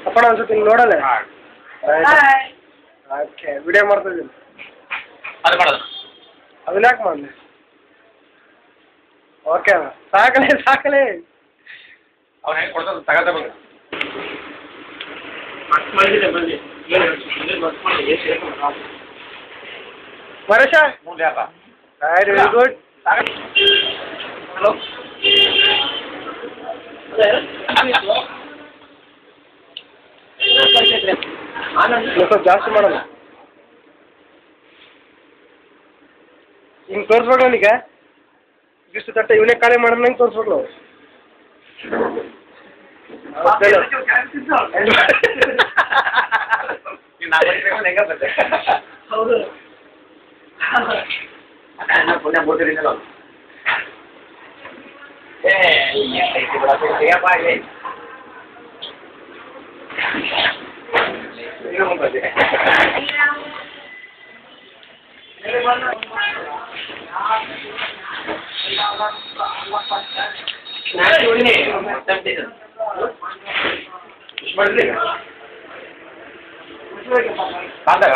ಅಪ್ಪಣ ಅನ್ಸುತ್ತೆ ಹಿಂಗೆ ನೋಡಲ್ಲ. ಓಕೆ ವಿಡಿಯೋ ಮಾಡ್ತಿದ್ದೀನಿ. ಅದು ಮಾಡೋದು ಅದನ್ನ ಯಾಕೆ ಮಾಡಲಿ? ಓಕೆ ಅಣ್ಣ ಸಾಕಲೇ ಅವ್ನು ಹೆಂಗೆ ಕೊಡ್ತಾರೆ ತಗೋತ ಬಂದು ಮರೇಶ ಮುಂದೆ ಅಪ್ಪ ವೆರಿ ಗುಡ್. ಹಲೋ ಸ್ವಲ್ಪ ಜಾಸ್ತಿ ಮಾಡಲ್ಲ. ಹಿಂಗೆ ತೋರಿಸ್ಬೇಕು ನನಗೆ ಇಷ್ಟು ತಟ್ಟೆ ಇವನೇ ಖಾಲಿ ಮಾಡೋಣ ನಂಗೆ ತೋರಿಸ್ಬೇಕು ನಾವು. ಹೌದು ಪುಣ್ಯ ಮೂರ್ತಿರಿಲ್ಲ ಕಾಂತಾಗ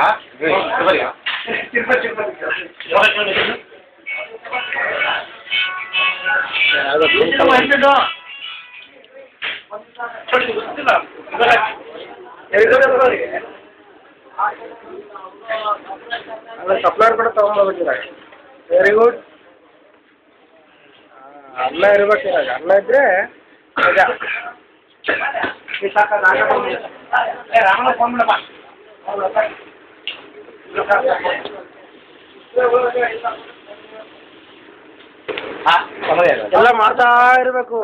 ಸಪ್ಲೈರ್ ಕೂಡ ತಗೊಂಡ್ಬರ್ಬೇಕಿಲ್ಲ. Very good. ಅನ್ನ ಇರ್ಬೇಕಿರಾಗ. ಅನ್ನ ಇದ್ರೆ ಎಲ್ಲ ಮಾಡ್ತಾ ಇರಬೇಕು.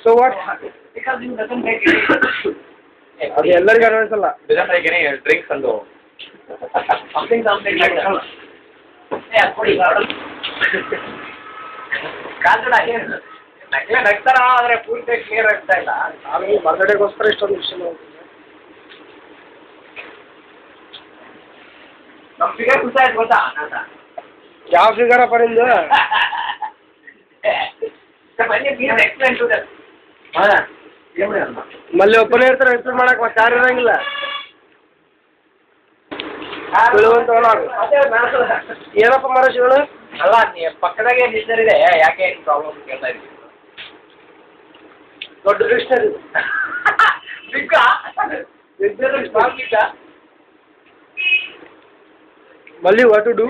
ಸೊ ವಾಟ್ ಅದು ಎಲ್ಲರಿಗೂ ಅನ್ವಯಿಸಲ್ಲ. ಡ್ರಿಂಕ್ಸ್ ಅಂದು ನಗ್ತಾರ ಆದ್ರೆ ಪೂರ್ತಿ ಕ್ಲಿಯರ್ ಆಗ್ತಾ ಇಲ್ಲ. ಆಮೇಲೆ ಬರ್ತ್ಡೇಗೋಸ್ಕರ ಇಷ್ಟೊಂದು ವಿಷಯ ನಮ್ಮ ಫಿಗರ್ ಖುಷಿ ಆಯ್ತು ಗೊತ್ತಾ? ಯಾವ ಫಿಗರಪ್ಪ ನಿಂದು? ಮಲ್ಲಿ ಒಬ್ಬನೇ ಇರ್ತಾರೆ ಎಕ್ಸ್ಪ್ಲೇನ್ ಮಾಡಕ್ ಮತ್ತೆ ಯಾರು ಇರಂಗಿಲ್ಲ. ಏನಪ್ಪ ಮರೇಶ್ ಹೇಳು? ಅಲ್ಲ ಪಕ್ಕದಾಗೆ ಡಿಕ್ಷನರಿ ಇದೆ, ಯಾಕೆ ಪ್ರಾಬ್ಲಮ್ ಕೇಳ್ತಾ ಇದ್ದೀವಿ. ದೊಡ್ಡ ಡಿಕ್ಷನರಿ ಮಲ್ಲಿ what to do?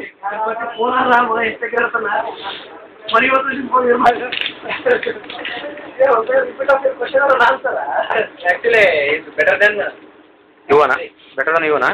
Actually it's better than ಇವನಾ? Better than ಇವನಾ?